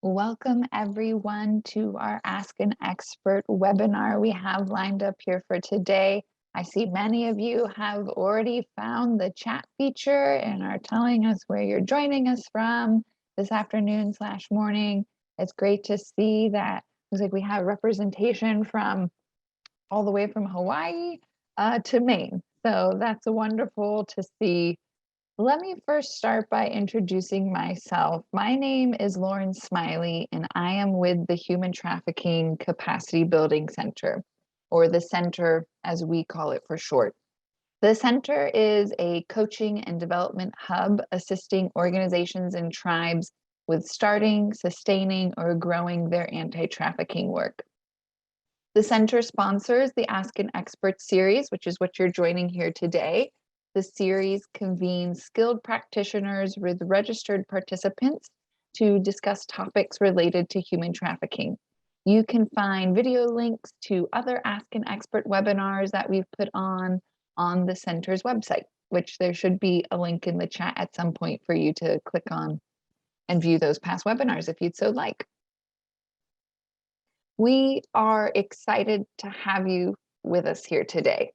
Welcome everyone to our Ask an Expert webinar we have lined up here for today. I see many of you have already found the chat feature and are telling us where you're joining us from this afternoon/morning. It's great to see that. Looks like we have representation from all the way from Hawaii to Maine. So that's wonderful to see. Let me first start by introducing myself. My name is Lauren Smiley, and I am with the Human Trafficking Capacity Building Center, or the Center as we call it for short. The Center is a coaching and development hub assisting organizations and tribes with starting, sustaining, or growing their anti-trafficking work. The Center sponsors the Ask an Expert series, which is what you're joining here today. The series convenes skilled practitioners with registered participants to discuss topics related to human trafficking. You can find video links to other Ask an Expert webinars that we've put on the Center's website, which there should be a link in the chat at some point for you to click on and view those past webinars if you'd so like. We are excited to have you with us here today.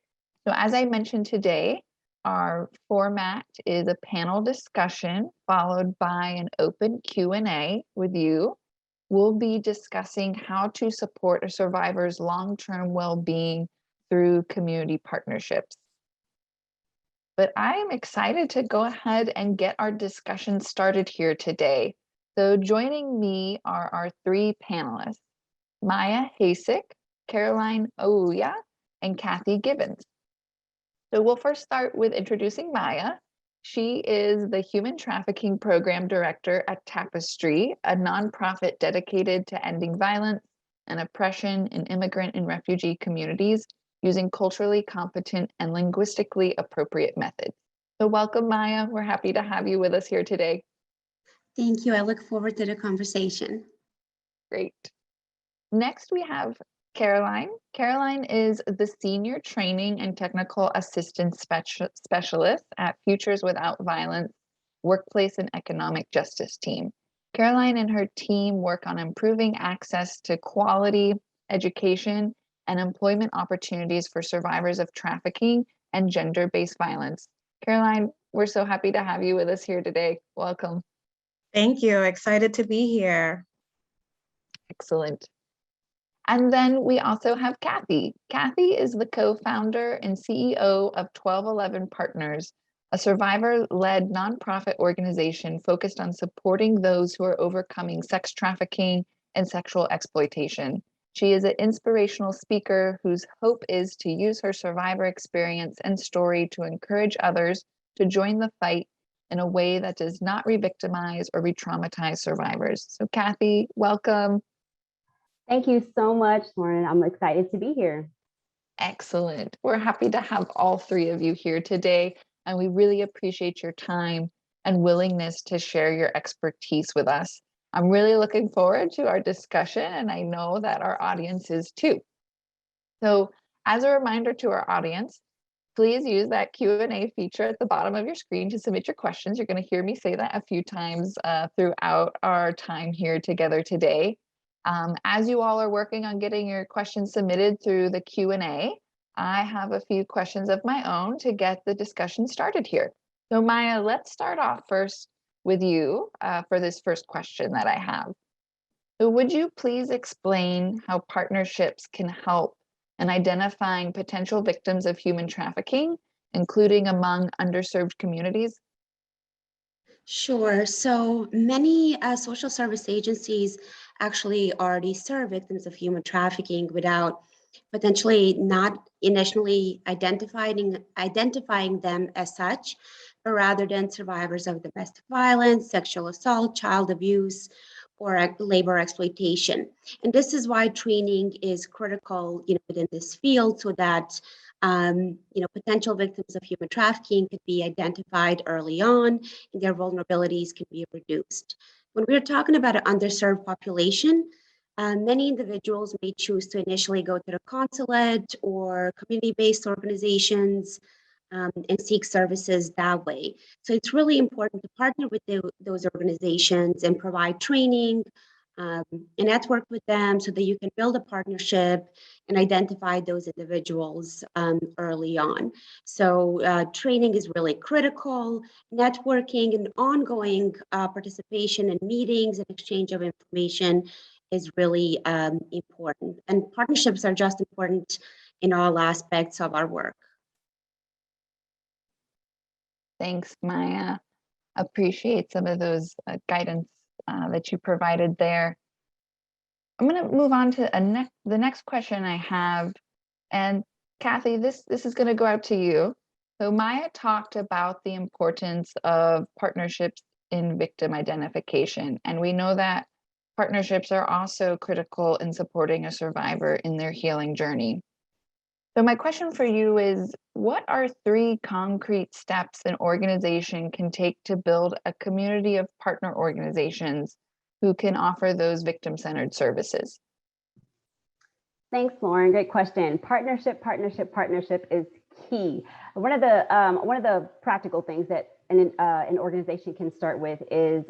So as I mentioned today, our format is a panel discussion followed by an open Q&A with you. We'll be discussing how to support a survivor's long-term well-being through community partnerships. But I am excited to go ahead and get our discussion started here today. So joining me are our three panelists, Maya Hasek, Caroline Ouya, and Kathy Gibbons. So we'll first start with introducing Maya. She is the Human Trafficking Program Director at Tapestry, a nonprofit dedicated to ending violence and oppression in immigrant and refugee communities using culturally competent and linguistically appropriate methods. So welcome, Maya. We're happy to have you with us here today. Thank you. I look forward to the conversation. Great. Next, we have Caroline. Caroline is the Senior Training and Technical Assistance Specialist at Futures Without Violence Workplace and Economic Justice Team. Caroline and her team work on improving access to quality education and employment opportunities for survivors of trafficking and gender-based violence. Caroline, we're so happy to have you with us here today. Welcome. Thank you. Excited to be here. Excellent. And then we also have Kathy. Kathy is the co-founder and CEO of 1211 Partners, a survivor-led nonprofit organization focused on supporting those who are overcoming sex trafficking and sexual exploitation. She is an inspirational speaker whose hope is to use her survivor experience and story to encourage others to join the fight in a way that does not re-victimize or re-traumatize survivors. So Kathy, welcome. Thank you so much, Lauren. I'm excited to be here. Excellent. We're happy to have all three of you here today, and we really appreciate your time and willingness to share your expertise with us. I'm really looking forward to our discussion, and I know that our audience is too. So as a reminder to our audience, please use that Q&A feature at the bottom of your screen to submit your questions. You're going to hear me say that a few times throughout our time here together today. As you all are working on getting your questions submitted through the Q&A, I have a few questions of my own to get the discussion started here. So Maya, let's start off first with you for this first question that I have. So would you please explain how partnerships can help in identifying potential victims of human trafficking, including among underserved communities? Sure. So many social service agencies actually already serve victims of human trafficking without potentially not initially identifying them as such, but rather than survivors of domestic violence, sexual assault, child abuse, or labor exploitation. And this is why training is critical, within this field, so that potential victims of human trafficking could be identified early on and their vulnerabilities can be reduced. When we're talking about an underserved population, many individuals may choose to initially go to the consulate or community-based organizations and seek services that way. So it's really important to partner with those organizations and provide training, and network with them so that you can build a partnership and identify those individuals early on. So training is really critical. Networking and ongoing participation in meetings and exchange of information is really important. And partnerships are just important in all aspects of our work. Thanks, Maya. Appreciate some of those guidance that you provided there. I'm going to move on to the next question I have. And Kathy, this is going to go out to you. So Maya talked about the importance of partnerships in victim identification. And we know that partnerships are also critical in supporting a survivor in their healing journey. So my question for you is, what are 3 concrete steps an organization can take to build a community of partner organizations who can offer those victim-centered services? Thanks, Lauren. Great question. Partnership is key. One of the practical things that an organization can start with is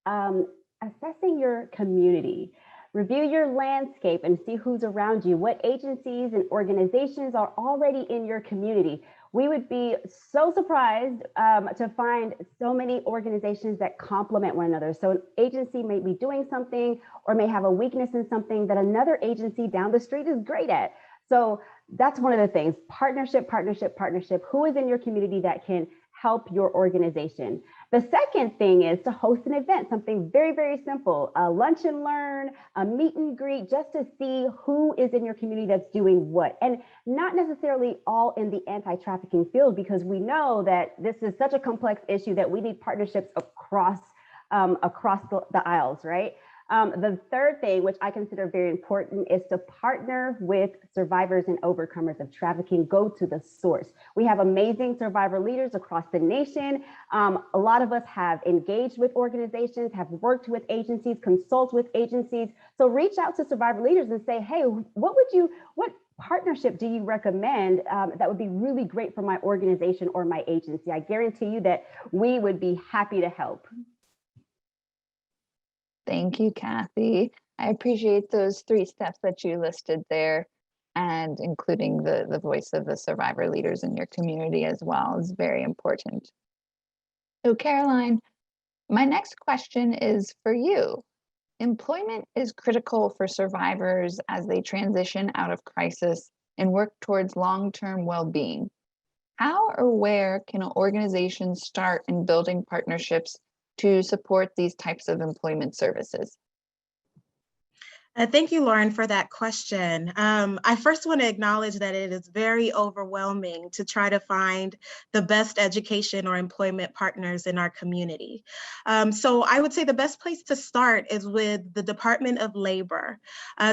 assessing your community. Review your landscape and see who's around you. What agencies and organizations are already in your community? We would be so surprised to find so many organizations that complement one another. So an agency may be doing something or may have a weakness in something that another agency down the street is great at. So that's one of the things. Partnership. Who is in your community that can help your organization? The second thing is to host an event, something very, very simple, a lunch and learn, a meet and greet, just to see who is in your community that's doing what. And not necessarily all in the anti-trafficking field, because we know that this is such a complex issue that we need partnerships across the aisles, right? The third thing, which I consider very important, is to partner with survivors and overcomers of trafficking. Go to the source. We have amazing survivor leaders across the nation. A lot of us have engaged with organizations, have worked with agencies, consult with agencies. So reach out to survivor leaders and say, hey, what partnership do you recommend that would be really great for my organization or my agency? I guarantee you that we would be happy to help. Thank you, Kathy. I appreciate those 3 steps that you listed there, and including the voice of the survivor leaders in your community as well is very important. So Caroline, my next question is for you. Employment is critical for survivors as they transition out of crisis and work towards long-term well-being. How or where can an organization start in building partnerships to support these types of employment services? Thank you, Lauren, for that question. I first want to acknowledge that it is very overwhelming to try to find the best education or employment partners in our community. So I would say the best place to start is with the Department of Labor.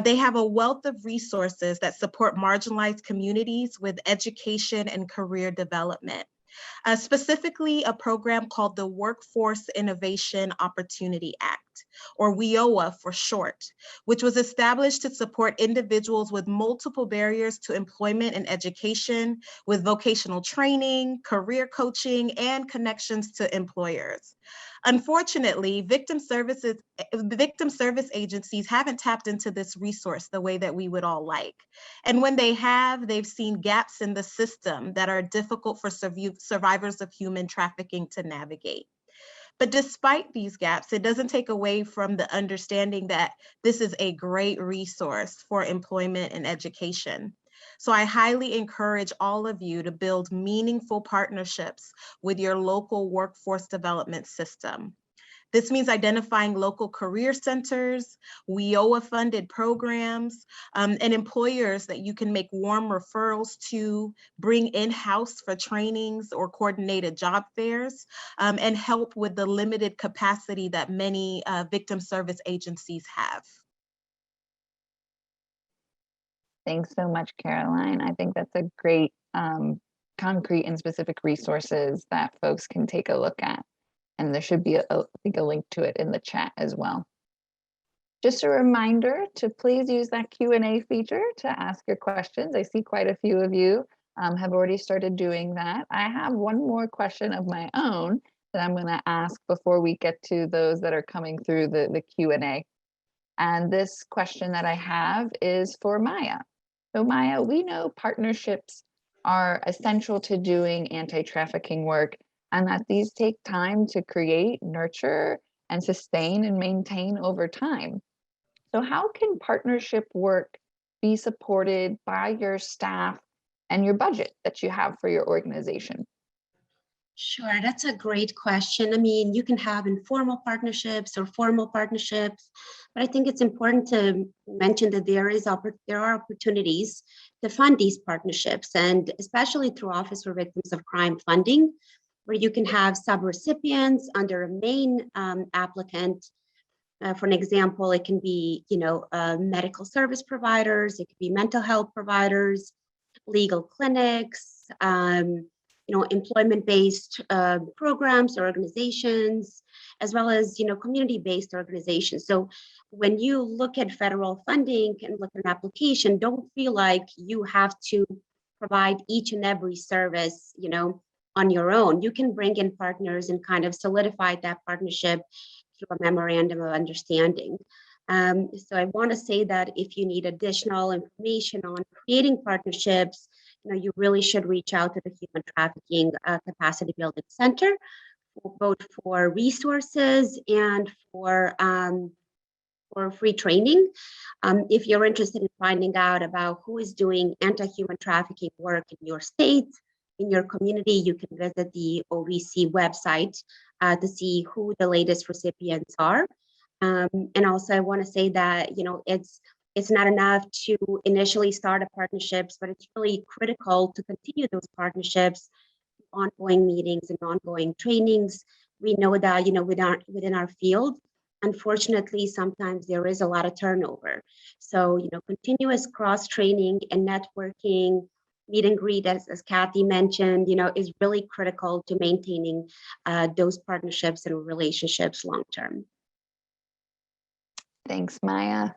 They have a wealth of resources that support marginalized communities with education and career development. Specifically a program called the Workforce Innovation Opportunity Act, or WIOA for short, which was established to support individuals with multiple barriers to employment and education with vocational training, career coaching, and connections to employers. Unfortunately, victim service agencies haven't tapped into this resource the way that we would all like. And when they have, they've seen gaps in the system that are difficult for survivors of human trafficking to navigate. But despite these gaps, it doesn't take away from the understanding that this is a great resource for employment and education. So I highly encourage all of you to build meaningful partnerships with your local workforce development system. This means identifying local career centers, WIOA-funded programs, and employers that you can make warm referrals to, bring in-house for trainings or coordinated job fairs, and help with the limited capacity that many victim service agencies have. Thanks so much, Caroline. I think that's a great concrete and specific resources that folks can take a look at. And there should be, I think, a link to it in the chat as well. Just a reminder to please use that Q&A feature to ask your questions. I see quite a few of you have already started doing that. I have one more question of my own that I'm going to ask before we get to those that are coming through the Q&A. And this question that I have is for Maya. So Maya, we know partnerships are essential to doing anti-trafficking work, and that these take time to create, nurture, and sustain and maintain over time. So how can partnership work be supported by your staff and your budget that you have for your organization? Sure, that's a great question. I mean, you can have informal partnerships or formal partnerships, but I think it's important to mention that there are opportunities to fund these partnerships, and especially through Office for Victims of Crime funding, where you can have subrecipients under a main applicant. For an example, it can be, medical service providers, it could be mental health providers, legal clinics, employment-based programs or organizations, as well as, community-based organizations. So when you look at federal funding and look at an application, don't feel like you have to provide each and every service, on your own. You can bring in partners and kind of solidify that partnership through a memorandum of understanding. So I want to say that if you need additional information on creating partnerships, you really should reach out to the Human Trafficking Capacity Building Center, both for resources and for free training. If you're interested in finding out about who is doing anti-human trafficking work in your state, in your community, you can visit the OVC website to see who the latest recipients are. And also I want to say that, it's not enough to initially start a partnerships, but it's really critical to continue those partnerships, ongoing meetings and ongoing trainings. We know that, within our field, unfortunately, sometimes there is a lot of turnover. So, continuous cross-training and networking, meet and greet, as Kathy mentioned, is really critical to maintaining those partnerships and relationships long-term. Thanks, Maya.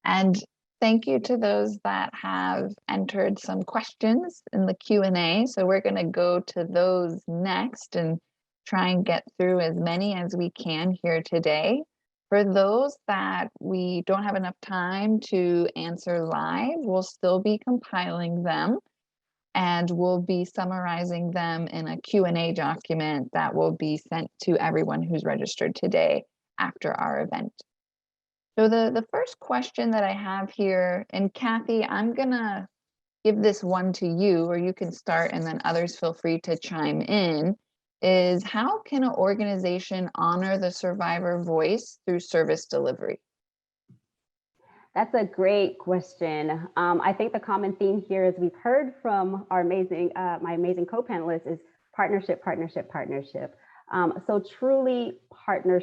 And thank you to those that have entered some questions in the Q&A. So we're going to go to those next and try and get through as many as we can here today. For those that we don't have enough time to answer live, we'll still be compiling them and we'll be summarizing them in a Q&A document that will be sent to everyone who's registered today after our event. So the first question that I have here, and Kathy, I'm gonna give this one to you, or you can start and then others feel free to chime in, is how can an organization honor the survivor voice through service delivery? That's a great question. I think the common theme here, as we've heard from our my amazing co-panelists, is partnership, partnership, partnership. So truly partner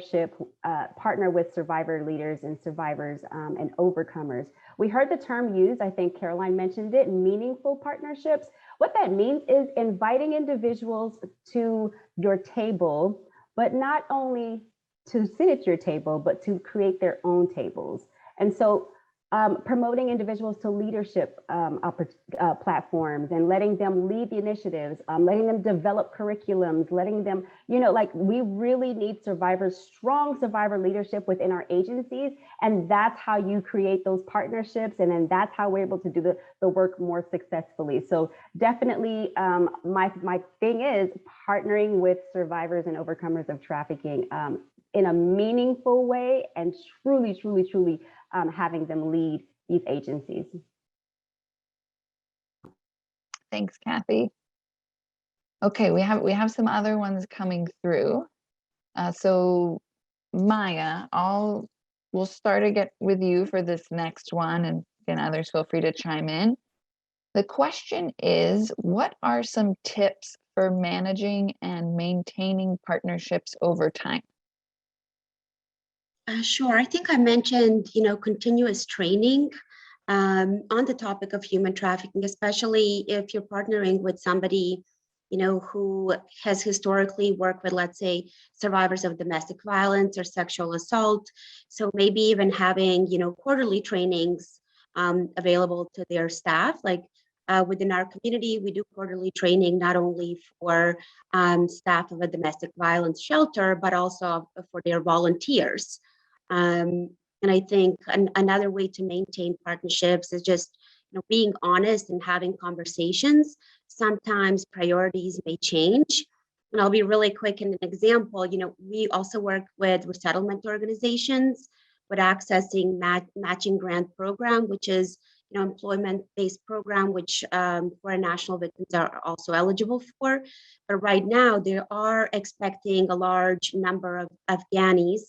with survivor leaders and survivors and overcomers. We heard the term used, I think Caroline mentioned it, meaningful partnerships. What that means is inviting individuals to your table, but not only to sit at your table, but to create their own tables. And so promoting individuals to leadership platforms and letting them lead the initiatives, letting them develop curriculums, letting them, we really need strong survivor leadership within our agencies. And that's how you create those partnerships. And then that's how we're able to do the work more successfully. So definitely my thing is partnering with survivors and overcomers of trafficking in a meaningful way and truly having them lead these agencies. Thanks, Kathy. Okay, we have some other ones coming through. So Maya, we'll start again with you for this next one, and again, others feel free to chime in. The question is, what are some tips for managing and maintaining partnerships over time? Sure. I think I mentioned, continuous training on the topic of human trafficking, especially if you're partnering with somebody, who has historically worked with, let's say, survivors of domestic violence or sexual assault. So maybe even having, quarterly trainings available to their staff. Like within our community, we do quarterly training not only for staff of a domestic violence shelter, but also for their volunteers. And I think another way to maintain partnerships is just being honest and having conversations. Sometimes priorities may change. And I'll be really quick in an example. We also work with resettlement organizations with accessing matching grant program, which is employment-based program, which foreign national victims are also eligible for. But right now, they are expecting a large number of Afghanis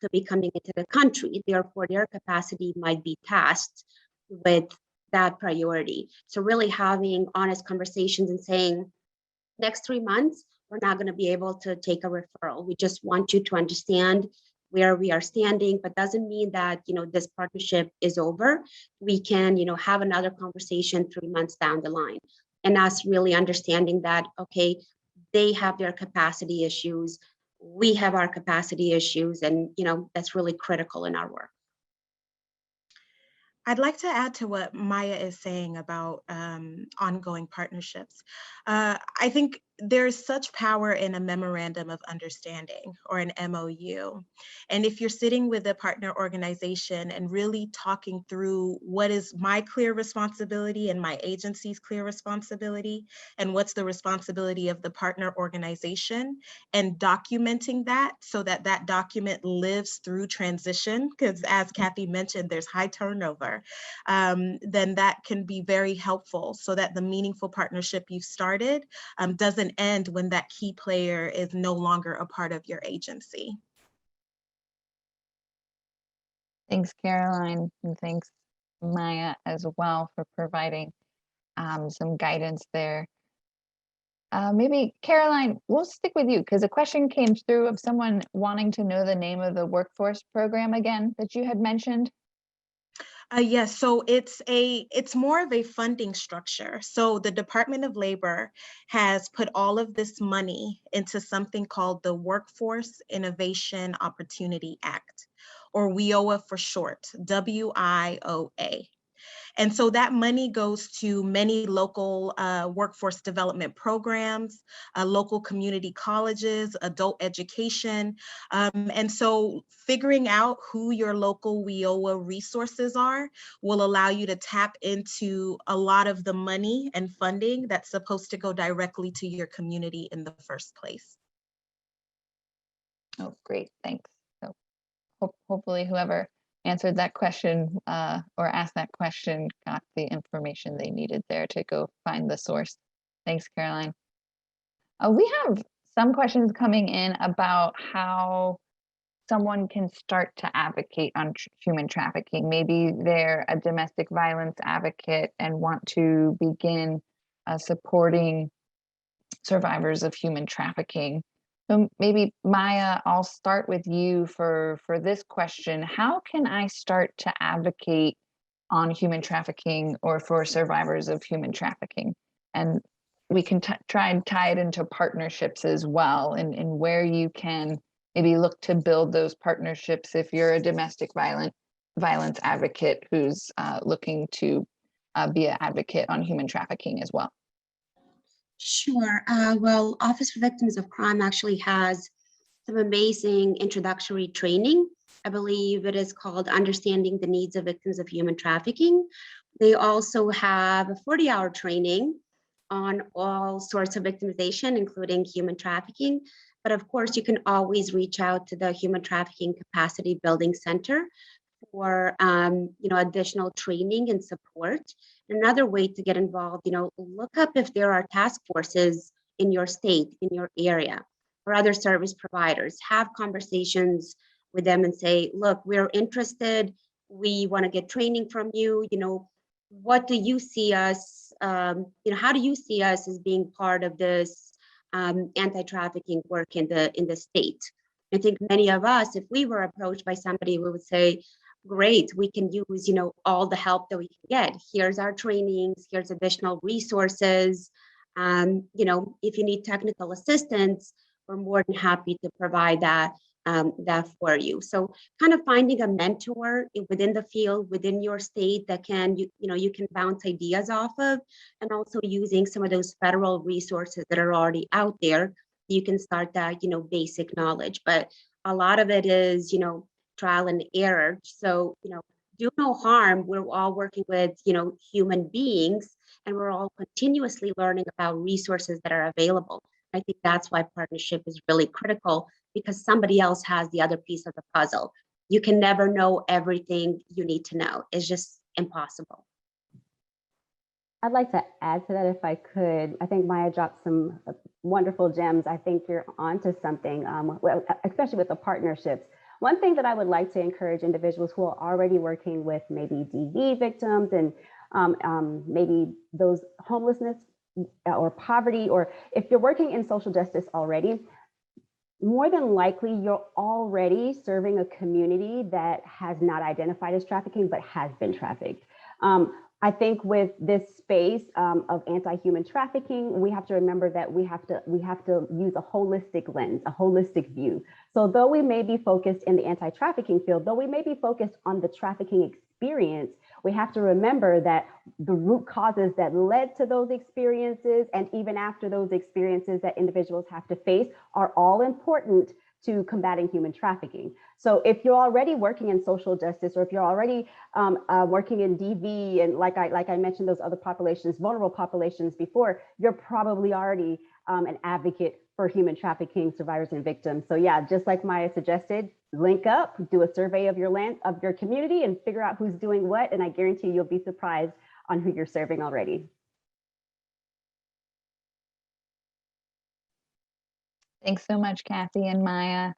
to be coming into the country. Therefore, their capacity might be tasked with that priority. So really having honest conversations and saying, next 3 months, we're not going to be able to take a referral. We just want you to understand where we are standing, but doesn't mean that this partnership is over. We can have another conversation 3 months down the line, and us really understanding that, okay, they have their capacity issues, we have our capacity issues, and that's really critical in our work. I'd like to add to what Maya is saying about ongoing partnerships. I think there's such power in a memorandum of understanding, or an MOU. And if you're sitting with a partner organization and really talking through what is my clear responsibility and my agency's clear responsibility, and what's the responsibility of the partner organization, and documenting that so that that document lives through transition, because as Kathy mentioned, there's high turnover, then that can be very helpful so that the meaningful partnership you've started doesn't end when that key player is no longer a part of your agency. Thanks, Caroline, and thanks, Maya, as well, for providing some guidance there. Maybe, Caroline, we'll stick with you because a question came through of someone wanting to know the name of the workforce program again that you had mentioned. Yes, so it's more of a funding structure. So the Department of Labor has put all of this money into something called the Workforce Innovation Opportunity Act, or WIOA for short, WIOA. And so that money goes to many local workforce development programs, local community colleges, adult education. And so figuring out who your local WIOA resources are will allow you to tap into a lot of the money and funding that's supposed to go directly to your community in the first place. Oh, great, thanks. So hopefully whoever answered that question or asked that question got the information they needed there to go find the source. Thanks, Caroline. We have some questions coming in about how someone can start to advocate on human trafficking. Maybe they're a domestic violence advocate and want to begin supporting survivors of human trafficking. So maybe Maya, I'll start with you for this question. How can I start to advocate on human trafficking or for survivors of human trafficking? And we can try and tie it into partnerships as well, and where you can maybe look to build those partnerships if you're a domestic violence advocate who's looking to be an advocate on human trafficking as well. Sure. Well, Office for Victims of Crime actually has some amazing introductory training. I believe it is called Understanding the Needs of Victims of Human Trafficking. They also have a 40-hour training on all sorts of victimization, including human trafficking. But of course, you can always reach out to the Human Trafficking Capacity Building Center for additional training and support. Another way to get involved, look up if there are task forces in your state, in your area, or other service providers. Have conversations with them and say, look, we're interested. We want to get training from you. What do you see us, how do you see us as being part of this anti-trafficking work in the state? I think many of us, if we were approached by somebody, we would say, great, we can use, all the help that we can get. Here's our trainings, here's additional resources. If you need technical assistance, we're more than happy to provide that for you. So kind of finding a mentor within the field, within your state that can, you can bounce ideas off of, and also using some of those federal resources that are already out there, you can start that, basic knowledge. But a lot of it is, trial and error. So, do no harm. We're all working with, human beings, and we're all continuously learning about resources that are available. I think that's why partnership is really critical, because somebody else has the other piece of the puzzle. You can never know everything you need to know. It's just impossible. I'd like to add to that if I could. I think Maya dropped some wonderful gems. I think you're onto something, especially with the partnerships. One thing that I would like to encourage individuals who are already working with maybe DV victims and maybe those homelessness or poverty, or if you're working in social justice already, more than likely you're already serving a community that has not identified as trafficking, but has been trafficked. I think with this space of anti-human trafficking, we have to remember that we have to use a holistic lens, a holistic view. So though we may be focused in the anti-trafficking field, though we may be focused on the trafficking experience, we have to remember that the root causes that led to those experiences, and even after those experiences that individuals have to face, are all important to combating human trafficking. So if you're already working in social justice, or if you're already working in DV, and like I mentioned, those other populations, vulnerable populations before, you're probably already an advocate for human trafficking survivors and victims. So yeah, just like Maya suggested, link up, do a survey of your community, and figure out who's doing what. And I guarantee you'll be surprised on who you're serving already. Thanks so much, Kathy and Maya.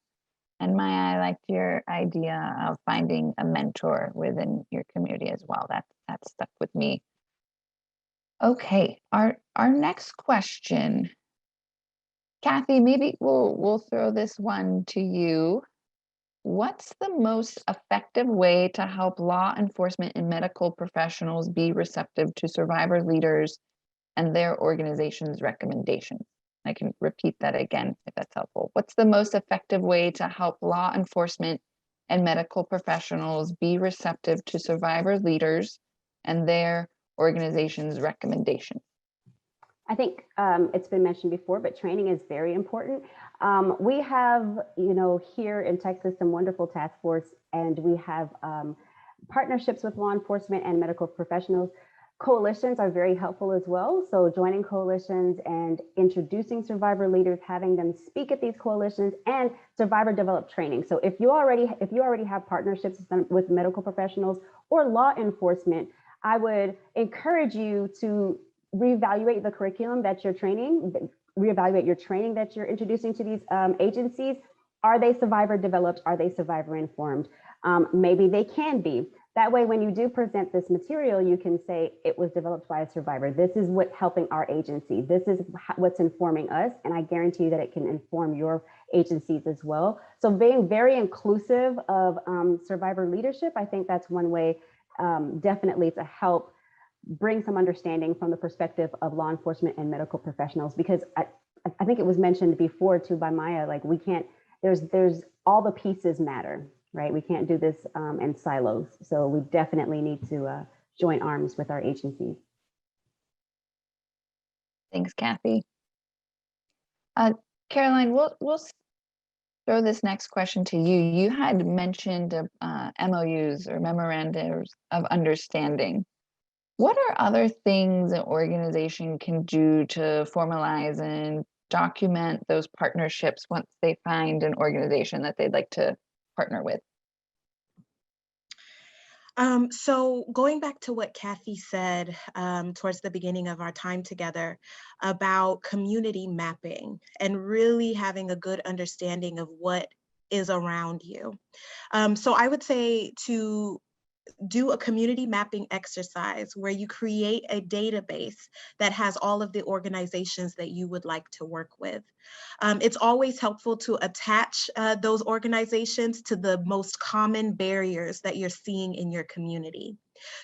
And Maya, I liked your idea of finding a mentor within your community as well. That stuck with me. Okay, our next question, Kathy, maybe we'll throw this one to you. What's the most effective way to help law enforcement and medical professionals be receptive to survivor leaders and their organization's recommendations? I can repeat that again if that's helpful. What's the most effective way to help law enforcement and medical professionals be receptive to survivor leaders and their organization's recommendations? I think it's been mentioned before, but training is very important. We have, here in Texas, some wonderful task force, and we have partnerships with law enforcement and medical professionals. Coalitions are very helpful as well. So joining coalitions and introducing survivor leaders, having them speak at these coalitions, and survivor developed training. So if you already have partnerships with medical professionals or law enforcement, I would encourage you to reevaluate the curriculum that you're training, reevaluate your training that you're introducing to these agencies. Are they survivor developed? Are they survivor informed? Maybe they can be. That way, when you do present this material, you can say it was developed by a survivor. This is what's helping our agency. This is what's informing us. And I guarantee you that it can inform your agencies as well. So being very inclusive of survivor leadership, I think that's one way definitely to help bring some understanding from the perspective of law enforcement and medical professionals, because I think it was mentioned before too by Maya, like we can't, there's all the pieces matter, right? We can't do this in silos. So we definitely need to join arms with our agencies. Thanks, Kathy. Caroline, we'll throw this next question to you. You had mentioned MOUs or memorandums of understanding. What are other things an organization can do to formalize and document those partnerships once they find an organization that they'd like to partner with? So going back to what Kathy said towards the beginning of our time together about community mapping and really having a good understanding of what is around you. So I would say to do a community mapping exercise where you create a database that has all of the organizations that you would like to work with. It's always helpful to attach those organizations to the most common barriers that you're seeing in your community.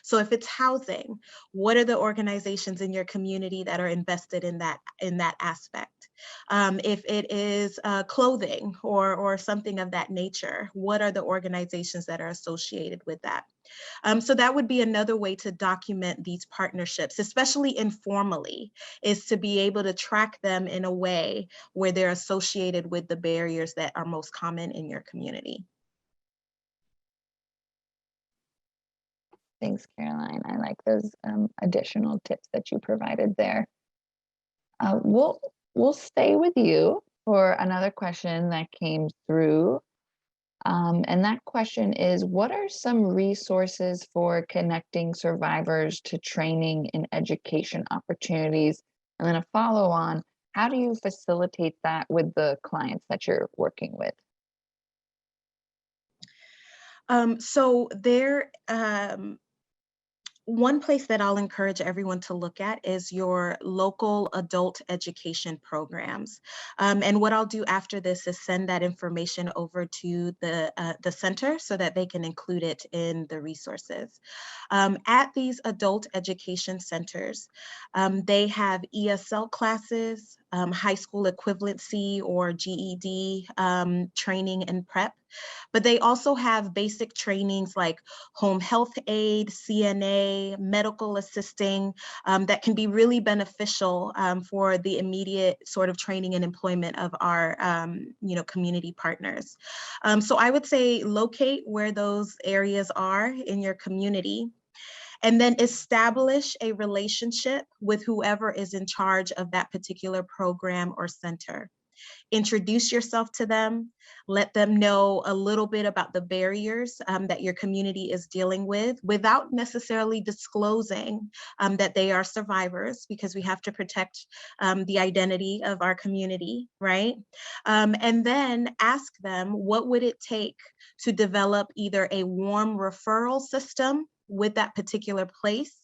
So if it's housing, what are the organizations in your community that are invested in that aspect? If it is clothing or something of that nature, what are the organizations that are associated with that? So that would be another way to document these partnerships, especially informally, is to be able to track them in a way where they're associated with the barriers that are most common in your community. Thanks, Caroline. I like those additional tips that you provided there. We'll stay with you for another question that came through. And that question is, what are some resources for connecting survivors to training and education opportunities? And then a follow on, how do you facilitate that with the clients that you're working with? So there, one place that I'll encourage everyone to look at is your local adult education programs. And what I'll do after this is send that information over to the center so that they can include it in the resources. At these adult education centers, they have ESL classes, high school equivalency or GED training and prep. But they also have basic trainings like home health aid, CNA, medical assisting that can be really beneficial for the immediate sort of training and employment of our community partners. So I would say locate where those areas are in your community, and then establish a relationship with whoever is in charge of that particular program or center. Introduce yourself to them, let them know a little bit about the barriers that your community is dealing with without necessarily disclosing that they are survivors, because we have to protect the identity of our community, right? And then ask them, what would it take to develop either a warm referral system with that particular place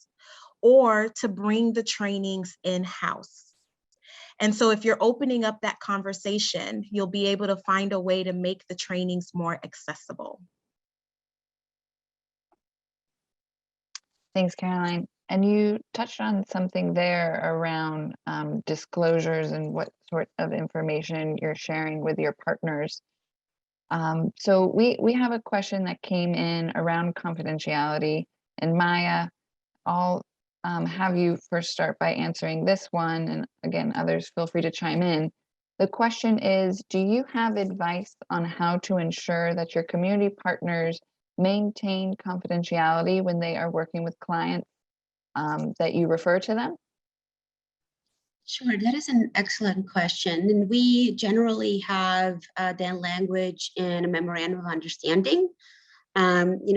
or to bring the trainings in-house? And so if you're opening up that conversation, you'll be able to find a way to make the trainings more accessible. Thanks, Caroline. And you touched on something there around disclosures and what sort of information you're sharing with your partners. So we have a question that came in around confidentiality, and Maya, I'll have you first start by answering this one, and again, others feel free to chime in. The question is, do you have advice on how to ensure that your community partners maintain confidentiality when they are working with clients that you refer to them? Sure, that is an excellent question. And we generally have the language in a memorandum of understanding,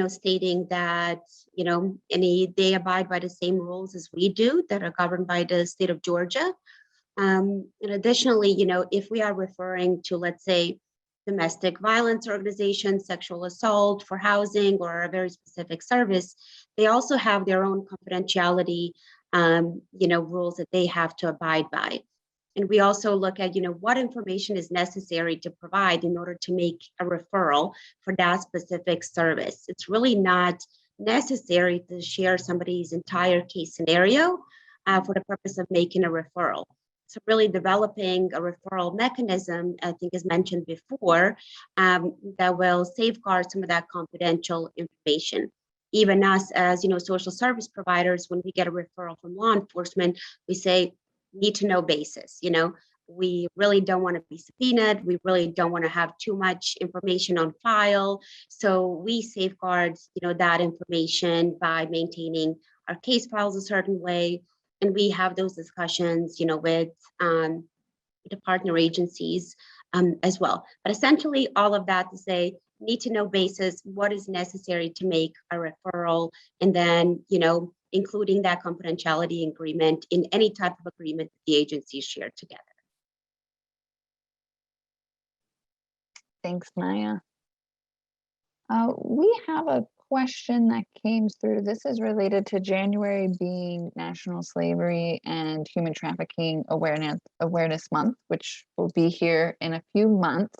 stating that, they abide by the same rules as we do that are governed by the state of Georgia. And additionally, if we are referring to, let's say, domestic violence organizations, sexual assault for housing or a very specific service, they also have their own confidentiality, rules that they have to abide by. And we also look at, what information is necessary to provide in order to make a referral for that specific service. It's really not necessary to share somebody's entire case scenario for the purpose of making a referral. So really developing a referral mechanism, I think as mentioned before, that will safeguard some of that confidential information. Even us as, social service providers, when we get a referral from law enforcement, we say, need to know basis, we really don't want to be subpoenaed. We really don't want to have too much information on file. So we safeguard, that information by maintaining our case files a certain way. And we have those discussions, with the partner agencies as well. But essentially all of that to say, need to know basis, what is necessary to make a referral, and then, including that confidentiality agreement in any type of agreement that the agencies share together. Thanks, Maya. We have a question that came through. This is related to January being National Slavery and Human Trafficking Awareness Month, which will be here in a few months.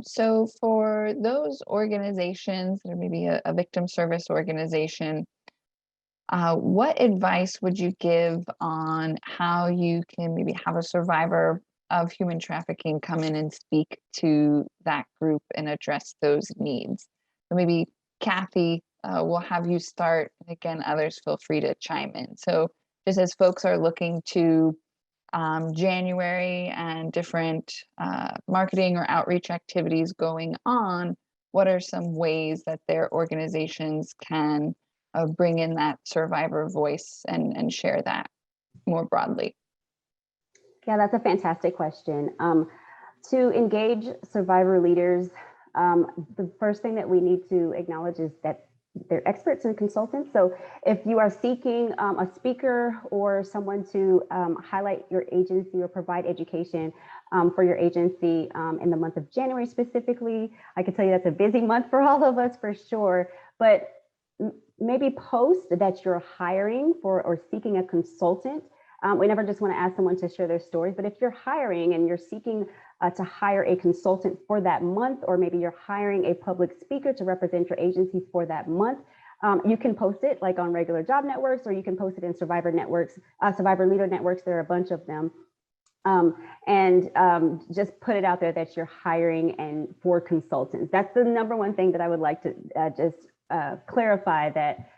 So for those organizations, or maybe a victim service organization, what advice would you give on how you can maybe have a survivor of human trafficking come in and speak to that group and address those needs? So maybe Kathy, we'll have you start. Again, others feel free to chime in. So just as folks are looking to January and different marketing or outreach activities going on, what are some ways that their organizations can bring in that survivor voice and share that more broadly? Yeah, that's a fantastic question. To engage survivor leaders, the first thing that we need to acknowledge is that they're experts and consultants. So if you are seeking a speaker or someone to highlight your agency or provide education for your agency in the month of January specifically, I can tell you that's a busy month for all of us for sure, but maybe post that you're hiring for or seeking a consultant. We never just want to ask someone to share their stories, but if you're hiring and you're seeking to hire a consultant for that month, or maybe you're hiring a public speaker to represent your agency for that month, you can post it like on regular job networks, or you can post it in survivor networks, survivor leader networks. There are a bunch of them. Just put it out there that you're hiring and for consultants. That's the number one thing that I would like to just clarify, that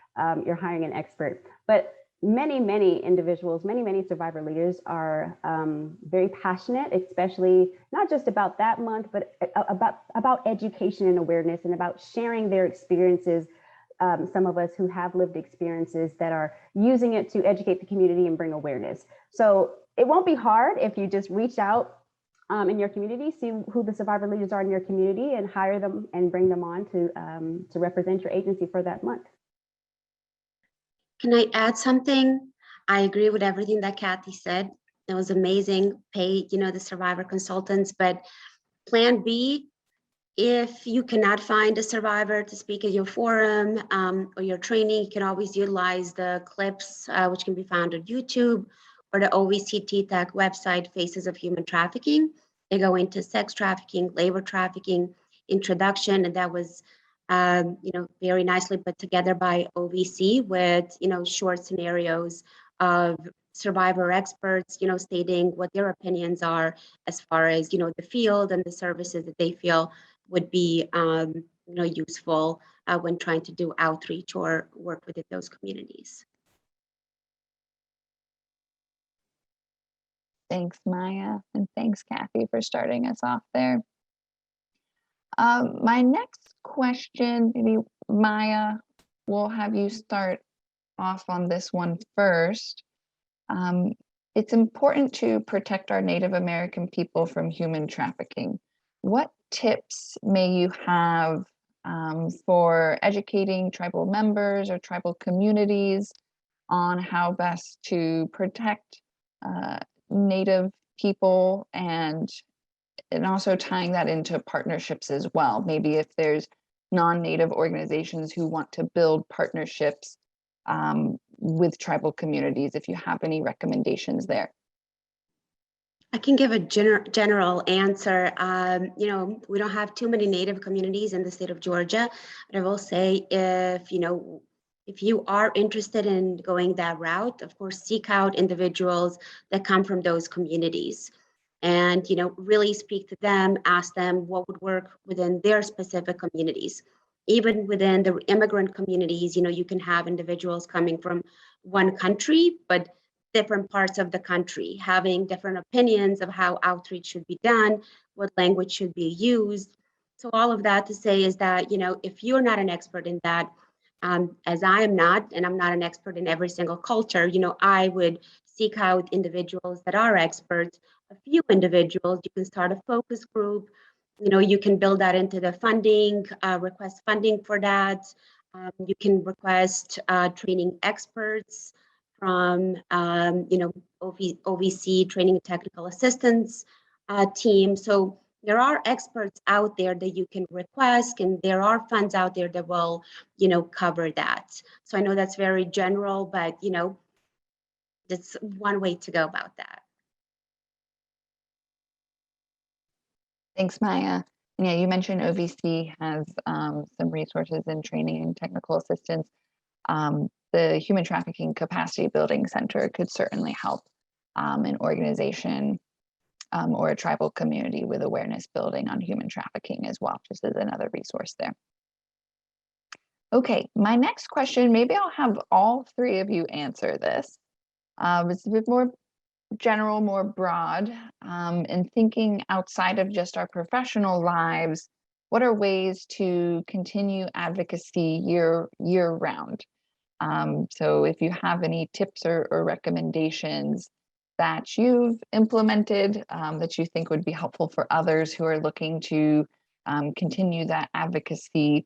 you're hiring an expert. But many individuals, many survivor leaders are very passionate, especially not just about that month, but about education and awareness, and about sharing their experiences. Some of us who have lived experiences that are using it to educate the community and bring awareness. So it won't be hard if you just reach out in your community, see who the survivor leaders are in your community, and hire them and bring them on to represent your agency for that month. Can I add something? I agree with everything that Kathy said. It was amazing. Pay, the survivor consultants, but plan B, if you cannot find a survivor to speak at your forum or your training, you can always utilize the clips, which can be found on YouTube, or the OVC TTAC website, Faces of Human Trafficking. They go into sex trafficking, labor trafficking, introduction, and that was very nicely put together by OVC with, short scenarios of survivor experts, stating what their opinions are as far as, the field and the services that they feel would be, useful when trying to do outreach or work within those communities. Thanks, Maya, and thanks, Kathy, for starting us off there. My next question, maybe Maya, we'll have you start off on this one first. It's important to protect our Native American people from human trafficking. What tips may you have for educating tribal members or tribal communities on how best to protect Native people, and also tying that into partnerships as well? Maybe if there's non-Native organizations who want to build partnerships with tribal communities, if you have any recommendations there. I can give a general answer. We don't have too many Native communities in the state of Georgia, but I will say if you are interested in going that route, of course, seek out individuals that come from those communities and, really speak to them, ask them what would work within their specific communities. Even within the immigrant communities, you can have individuals coming from one country, but different parts of the country, having different opinions of how outreach should be done, what language should be used. So all of that to say is that, if you're not an expert in that, as I am not, and I'm not an expert in every single culture, I would seek out individuals that are experts, a few individuals. You can start a focus group. You can build that into the funding, request funding for that. You can request training experts from, OVC, training and technical assistance team. So there are experts out there that you can request, and there are funds out there that will, cover that. So I know that's very general, but, that's one way to go about that. Thanks, Maya. Yeah, you mentioned OVC has some resources in training and technical assistance. The Human Trafficking Capacity Building Center could certainly help an organization or a tribal community with awareness building on human trafficking as well, just as another resource there. Okay, my next question, maybe I'll have all three of you answer this. It's a bit more general, more broad, and thinking outside of just our professional lives, what are ways to continue advocacy year round? So if you have any tips or recommendations that you've implemented that you think would be helpful for others who are looking to continue that advocacy,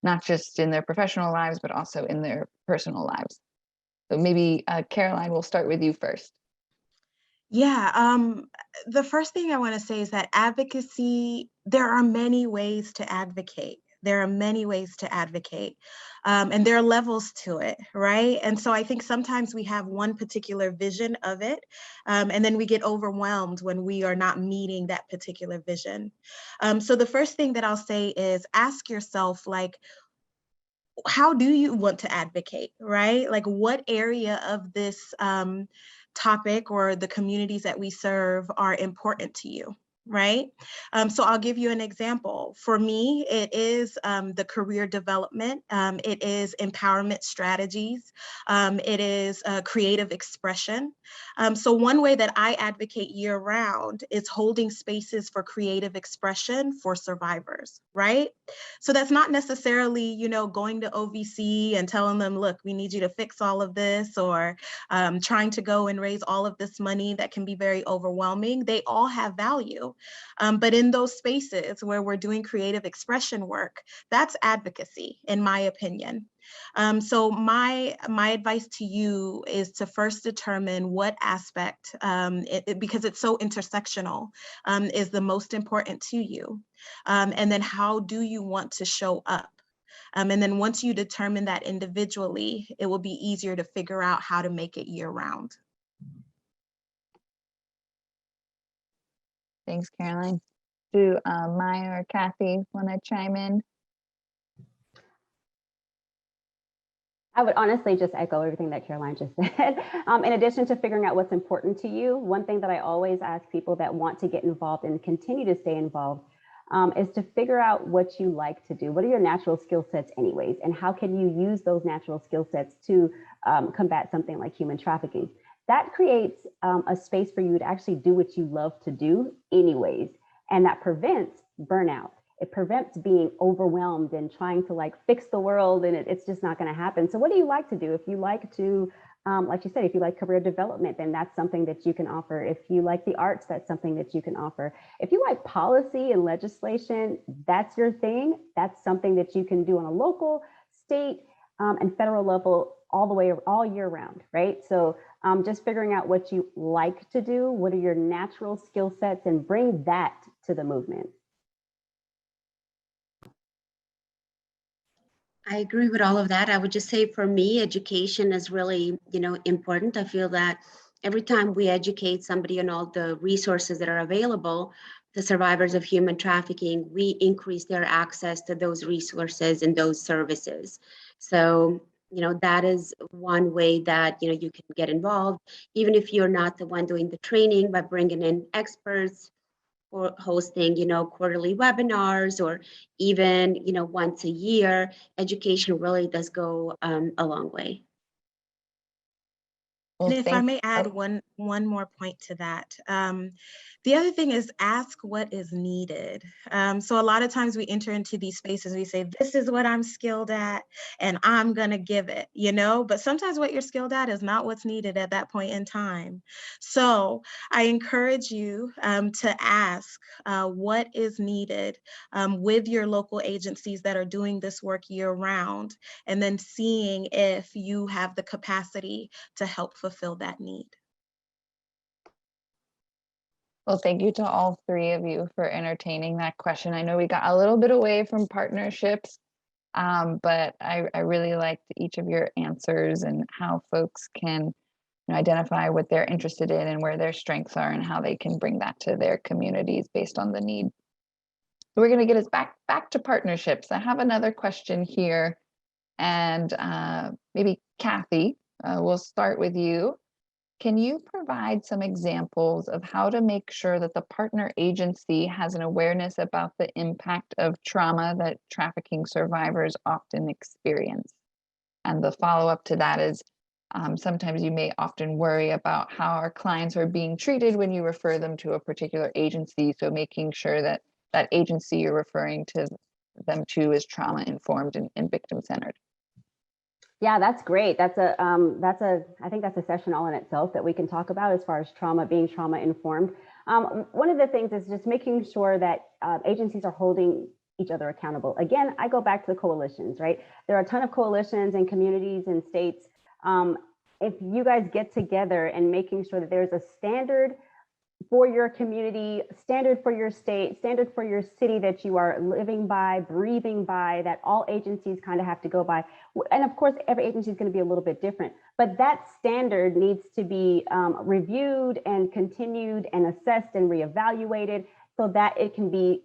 not just in their professional lives, but also in their personal lives. So maybe Caroline, we'll start with you first. Yeah, the first thing I want to say is that advocacy, there are many ways to advocate. There are many ways to advocate, and there are levels to it, right? And so I think sometimes we have one particular vision of it, and then we get overwhelmed when we are not meeting that particular vision. So the first thing that I'll say is ask yourself, like, how do you want to advocate, right? Like, what area of this topic or the communities that we serve are important to you, right? So I'll give you an example. For me, it is the career development. It is empowerment strategies. It is creative expression. So one way that I advocate year round is holding spaces for creative expression for survivors, right? So that's not necessarily, you know, going to OVC and telling them, look, we need you to fix all of this, or trying to go and raise all of this money. That can be very overwhelming. They all have value. But in those spaces where we're doing creative expression work, that's advocacy, in my opinion. So my advice to you is to first determine what aspect, because it's so intersectional, is the most important to you. And then how do you want to show up? And then once you determine that individually, it will be easier to figure out how to make it year round. Thanks, Caroline. Do Maya or Kathy want to chime in? I would honestly just echo everything that Caroline just said. In addition to figuring out what's important to you, one thing that I always ask people that want to get involved and continue to stay involved is to figure out what you like to do. What are your natural skill sets anyways? And how can you use those natural skill sets to combat something like human trafficking? That creates a space for you to actually do what you love to do anyways. And that prevents burnout. It prevents being overwhelmed and trying to like fix the world, and it's just not going to happen. So what do you like to do? If you like to, like you said, if you like career development, then that's something that you can offer. If you like the arts, that's something that you can offer. If you like policy and legislation, that's your thing. That's something that you can do on a local, state, and federal level all the way, all year round, right? So just figuring out what you like to do, what are your natural skill sets, and bring that to the movement. I agree with all of that. I would just say for me, education is really, important. I feel that every time we educate somebody on all the resources that are available, the survivors of human trafficking, we increase their access to those resources and those services. So, that is one way that, you can get involved, even if you're not the one doing the training, by bringing in experts, or hosting, quarterly webinars, or even, once a year. Education really does go a long way. Well, And if I may add one more point to that, the other thing is ask what is needed. So a lot of times we enter into these spaces, we say, this is what I'm skilled at, and I'm gonna give it, but sometimes what you're skilled at is not what's needed at that point in time. So I encourage you to ask what is needed with your local agencies that are doing this work year round, and then seeing if you have the capacity to help fulfill that need. Well, thank you to all three of you for entertaining that question. I know we got a little bit away from partnerships, but I really liked each of your answers and how folks can identify what they're interested in and where their strengths are and how they can bring that to their communities based on the need. So we're going to get us back to partnerships. I have another question here, and maybe Kathy, we'll start with you. Can you provide some examples of how to make sure that the partner agency has an awareness about the impact of trauma that trafficking survivors often experience? And the follow-up to that is, sometimes you may often worry about how our clients are being treated when you refer them to a particular agency. So making sure that that agency you're referring to them to is trauma-informed and victim-centered. Yeah, that's great. I think that's a session all in itself that we can talk about as far as being trauma informed. One of the things is just making sure that agencies are holding each other accountable. Again, I go back to the coalitions, right? There are a ton of coalitions and communities and states. If you guys get together and making sure that there's a standard for your community, standard for your state, standard for your city that you are living by, breathing by, that all agencies kind of have to go by. And of course, every agency is going to be a little bit different, but that standard needs to be reviewed and continued and assessed and reevaluated so that it can be,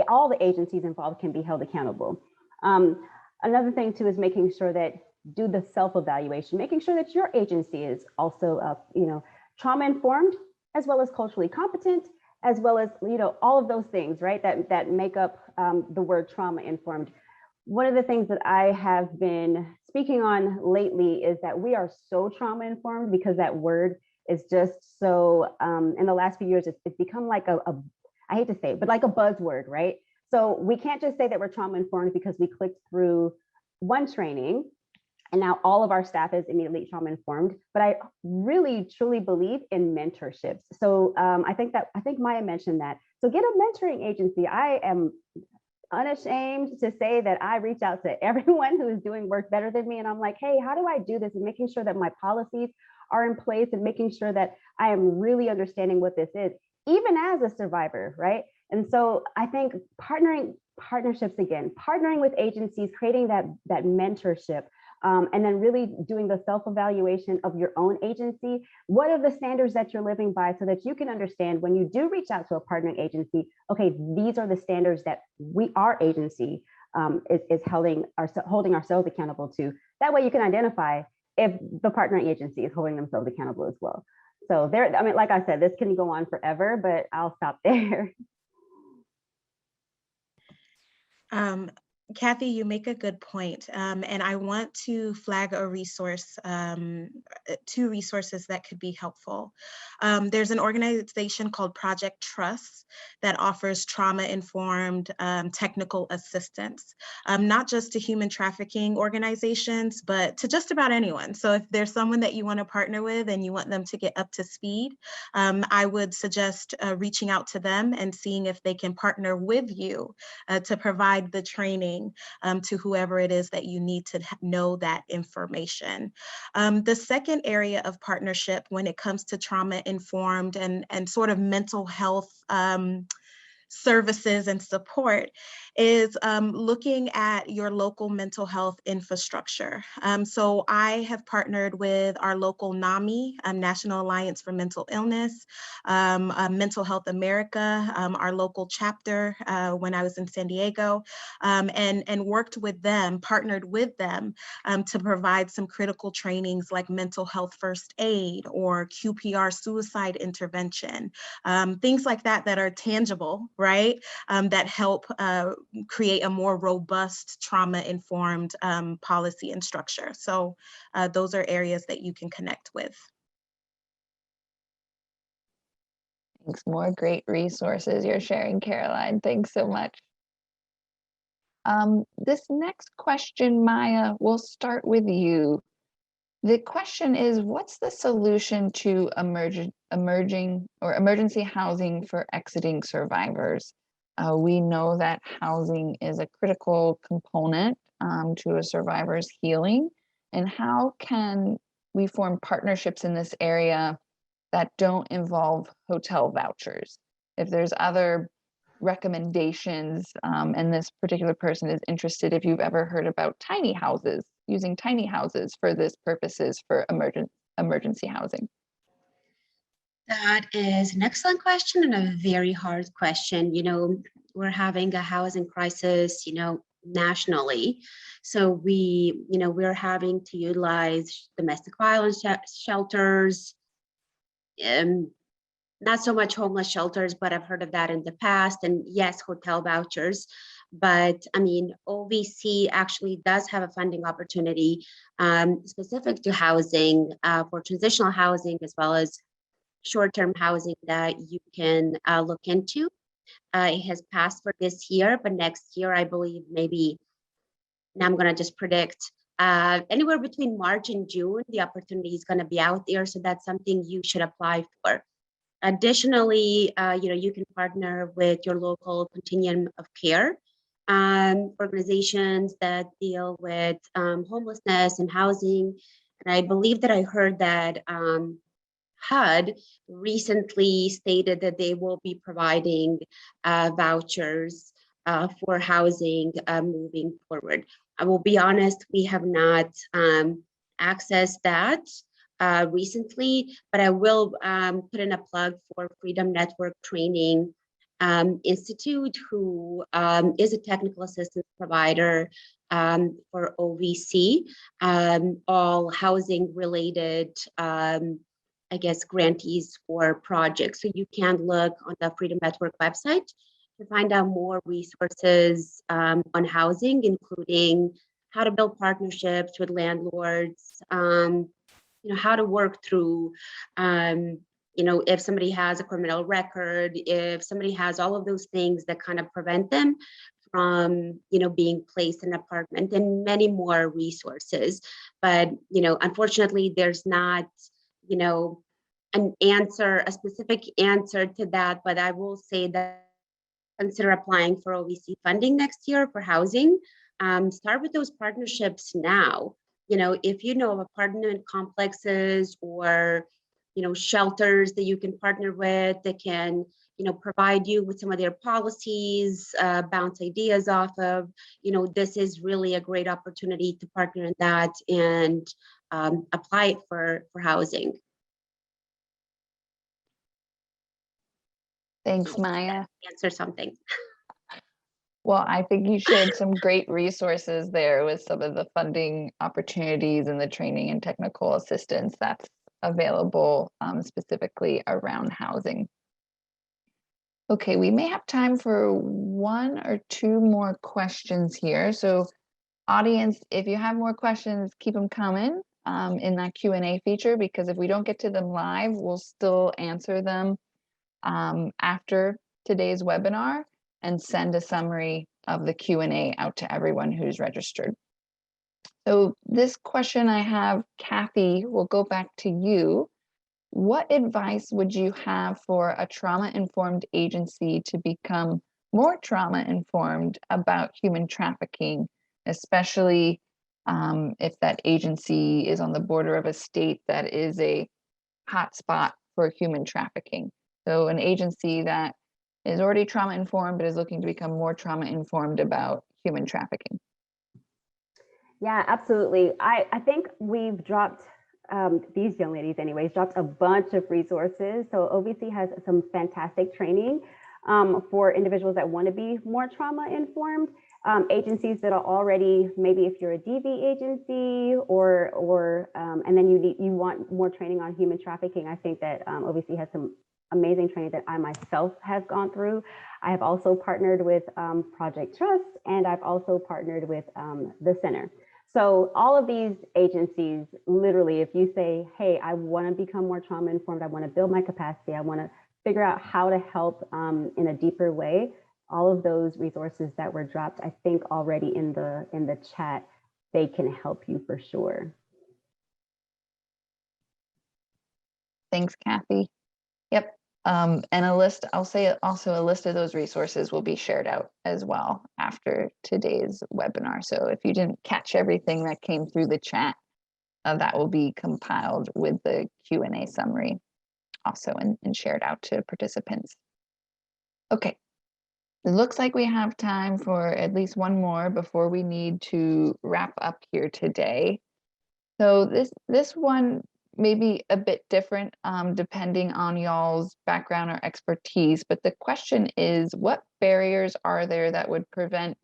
all the agencies involved can be held accountable. Another thing too is making sure that do the self-evaluation, making sure that your agency is also, trauma informed, as well as culturally competent, as well as, all of those things, right, that make up the word trauma informed. One of the things that I have been speaking on lately is that we are so trauma informed because that word is just so, in the last few years, it's become like I hate to say it, but like a buzzword, right? So we can't just say that we're trauma informed because we clicked through one training and now all of our staff is immediately trauma informed, but I really truly believe in mentorships. So I think Maya mentioned that. So get a mentoring agency. I am unashamed to say that I reach out to everyone who is doing work better than me. And I'm like, hey, how do I do this? And making sure that my policies are in place and making sure that I am really understanding what this is, even as a survivor, right? And so I think partnerships again, partnering with agencies, creating that mentorship, and then really doing the self-evaluation of your own agency. What are the standards that you're living by so that you can understand when you do reach out to a partnering agency, okay, these are the standards that our agency is holding ourselves accountable to. That way you can identify if the partnering agency is holding themselves accountable as well. So like I said, this can go on forever, but I'll stop there. Kathy, you make a good point, and I want to flag a resource, two resources that could be helpful. There's an organization called Project Trust that offers trauma-informed technical assistance, not just to human trafficking organizations, but to just about anyone. So if there's someone that you want to partner with and you want them to get up to speed, I would suggest reaching out to them and seeing if they can partner with you to provide the training to whoever it is that you need to know that information. The second area of partnership when it comes to trauma-informed and sort of mental health services and support is looking at your local mental health infrastructure. So I have partnered with our local NAMI, National Alliance for Mental Illness, Mental Health America, our local chapter when I was in San Diego, and worked with them, partnered with them to provide some critical trainings like mental health first aid or QPR suicide intervention, things like that are tangible, right? That help create a more robust trauma-informed policy and structure. So those are areas that you can connect with. Thanks. More great resources you're sharing, Caroline. Thanks so much. This next question, Maya, we'll start with you. The question is, what's the solution to emergency housing for exiting survivors? We know that housing is a critical component to a survivor's healing. And how can we form partnerships in this area that don't involve hotel vouchers? If there's other recommendations, and this particular person is interested if you've ever heard about tiny houses, using tiny houses for this purposes for emergency housing. That is an excellent question and a very hard question. We're having a housing crisis, nationally. So we're having to utilize domestic violence shelters, not so much homeless shelters, but I've heard of that in the past. And yes, hotel vouchers. But OVC actually does have a funding opportunity specific to housing for transitional housing, as well as short-term housing that you can look into. It has passed for this year, but next year, I believe maybe, and I'm going to just predict, anywhere between March and June, the opportunity is going to be out there. So that's something you should apply for. Additionally, you can partner with your local continuum of care organizations that deal with homelessness and housing. And I believe that I heard that HUD recently stated that they will be providing vouchers for housing moving forward. I will be honest, we have not accessed that recently, but I will put in a plug for Freedom Network Training Institute, who is a technical assistance provider for OVC, all housing related I guess, grantees for projects. So you can look on the Freedom Network website to find out more resources on housing, including how to build partnerships with landlords, how to work through, if somebody has a criminal record, if somebody has all of those things that kind of prevent them from, being placed in an apartment, and many more resources. But, unfortunately, there's not, a specific answer to that, but I will say that consider applying for OVC funding next year for housing. Start with those partnerships now. If you know of apartment complexes or, shelters that you can partner with that can, provide you with some of their policies, bounce ideas off of, this is really a great opportunity to partner in that and apply it for housing. Thanks, Maya. Answer something. Well, I think you shared some great resources there with some of the funding opportunities and the training and technical assistance that's available specifically around housing. Okay, we may have time for one or two more questions here. So audience, if you have more questions, keep them coming in that Q&A feature, because if we don't get to them live, we'll still answer them after today's webinar and send a summary of the Q&A out to everyone who's registered. So this question I have, Kathy, will go back to you. What advice would you have for a trauma-informed agency to become more trauma-informed about human trafficking, especially if that agency is on the border of a state that is a hotspot for human trafficking? So an agency that is already trauma-informed but is looking to become more trauma-informed about human trafficking. Yeah, absolutely. I think we've dropped, these young ladies anyways, dropped a bunch of resources. So OVC has some fantastic training for individuals that want to be more trauma-informed. Agencies that are already, maybe if you're a DV agency or and then you want more training on human trafficking, I think that OVC has some amazing training that I myself have gone through. I have also partnered with Project Trust, and I've also partnered with the Center. So all of these agencies, literally, if you say, hey, I want to become more trauma informed, I want to build my capacity, I want to figure out how to help in a deeper way, all of those resources that were dropped, I think already in the chat, they can help you for sure. Thanks, Kathy. Yep. And a list, I'll say also a list of those resources will be shared out as well after today's webinar. So if you didn't catch everything that came through the chat, that will be compiled with the Q&A summary also and shared out to participants. Okay, it looks like we have time for at least one more before we need to wrap up here today. So this one may be a bit different depending on y'all's background or expertise, but the question is, what barriers are there that would prevent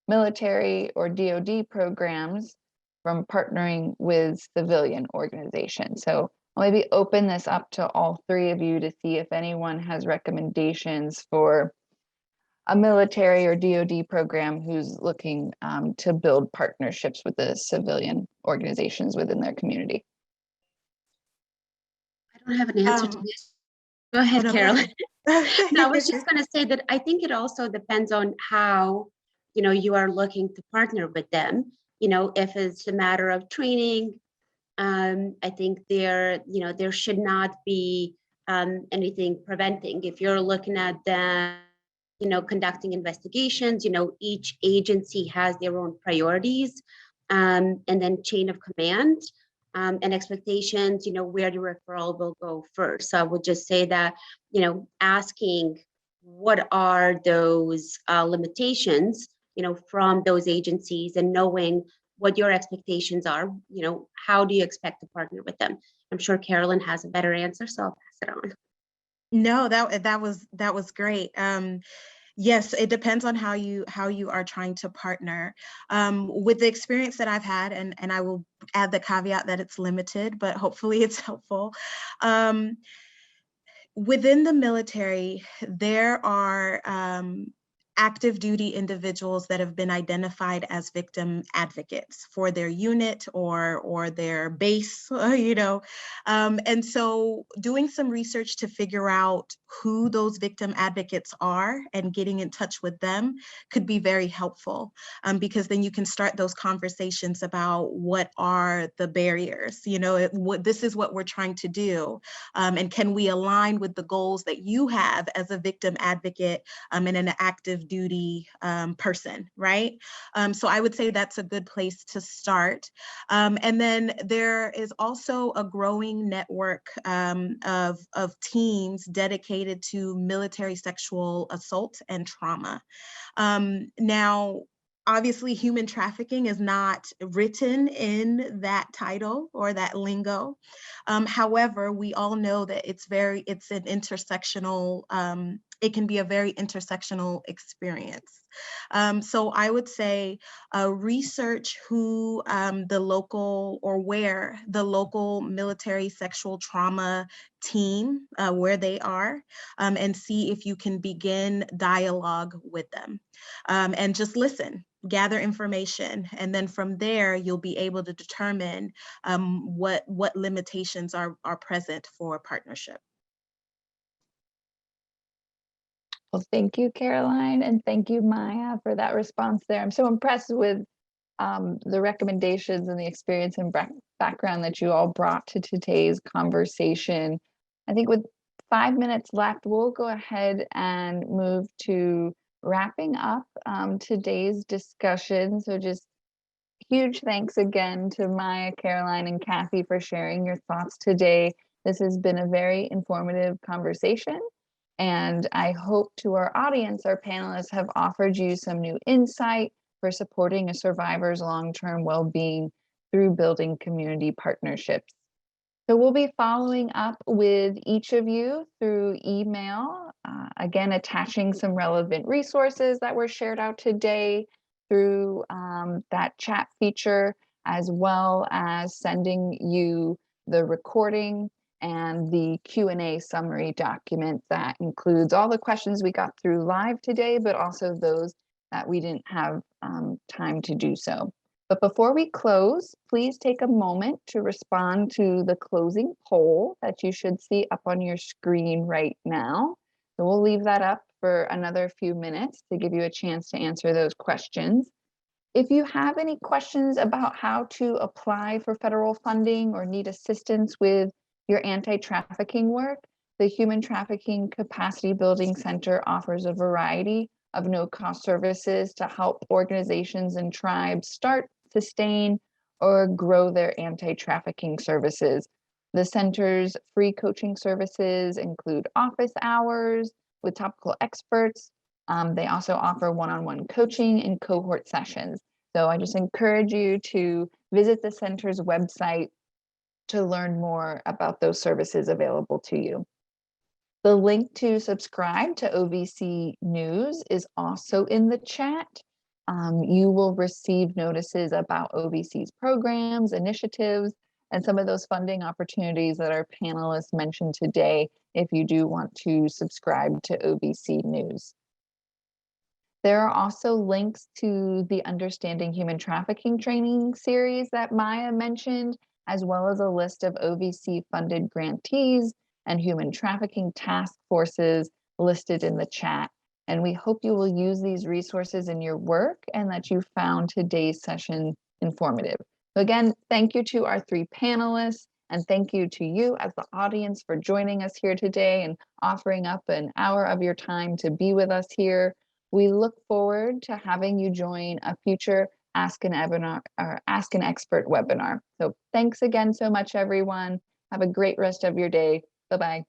military or DoD programs from partnering with civilian organizations? So I'll maybe open this up to all three of you to see if anyone has recommendations for a military or DoD program who's looking to build partnerships with the civilian organizations within their community. I don't have an answer to this. Go ahead, Carolyn. No, I was just going to say that I think it also depends on how, you are looking to partner with them. if it's a matter of training, I think there should not be anything preventing. If you're looking at them, conducting investigations, each agency has their own priorities, and then chain of command, and expectations, where the referral will go first. So I would just say that, asking what are those limitations, from those agencies, and knowing what your expectations are, how do you expect to partner with them? I'm sure Carolyn has a better answer, so I'll pass it on. No, that was great. Yes, it depends on how you are trying to partner. With the experience that I've had, and I will add the caveat that it's limited, but hopefully it's helpful. Within the military, there are active duty individuals that have been identified as victim advocates for their unit or their base, and so doing some research to figure out who those victim advocates are and getting in touch with them could be very helpful, because then you can start those conversations about what are the barriers, this is what we're trying to do, and can we align with the goals that you have as a victim advocate and an active duty person, right? So I would say that's a good place to start. And then there is also a growing network of teams dedicated to military sexual assault and trauma. Now, obviously, human trafficking is not written in that title or that lingo. However, we all know that it's an intersectional, it can be a very intersectional experience. So I would say research who the local, or where the local military sexual trauma team, where they are, and see if you can begin dialogue with them, and just listen, gather information, and then from there you'll be able to determine what limitations are present for partnership. Well, thank you, Caroline, and thank you, Maya, for that response there. I'm so impressed with the recommendations and the experience and background that you all brought to today's conversation. I think with 5 minutes left, we'll go ahead and move to wrapping up today's discussion. So just huge thanks again to Maya, Caroline, and Kathy for sharing your thoughts today. This has been a very informative conversation, and I hope to our audience, our panelists have offered you some new insight for supporting a survivor's long-term well-being through building community partnerships. So we'll be following up with each of you through email, again, attaching some relevant resources that were shared out today through that chat feature, as well as sending you the recording and the Q&A summary document that includes all the questions we got through live today, but also those that we didn't have time to do so. But before we close, please take a moment to respond to the closing poll that you should see up on your screen right now. So we'll leave that up for another few minutes to give you a chance to answer those questions. If you have any questions about how to apply for federal funding or need assistance with your anti-trafficking work, the Human Trafficking Capacity Building Center offers a variety of no-cost services to help organizations and tribes start, sustain, or grow their anti-trafficking services. The center's free coaching services include office hours with topical experts. They also offer one-on-one coaching and cohort sessions. So I just encourage you to visit the center's website to learn more about those services available to you. The link to subscribe to OVC News is also in the chat. You will receive notices about OVC's programs, initiatives, and some of those funding opportunities that our panelists mentioned today if you do want to subscribe to OVC News. There are also links to the Understanding Human Trafficking training series that Maya mentioned, as well as a list of OVC-funded grantees and human trafficking task forces listed in the chat. And we hope you will use these resources in your work and that you found today's session informative. So again, thank you to our 3 panelists, and thank you to you as the audience for joining us here today and offering up an hour of your time to be with us here. We look forward to having you join a future Ask an Expert webinar. So thanks again so much, everyone. Have a great rest of your day. Bye-bye.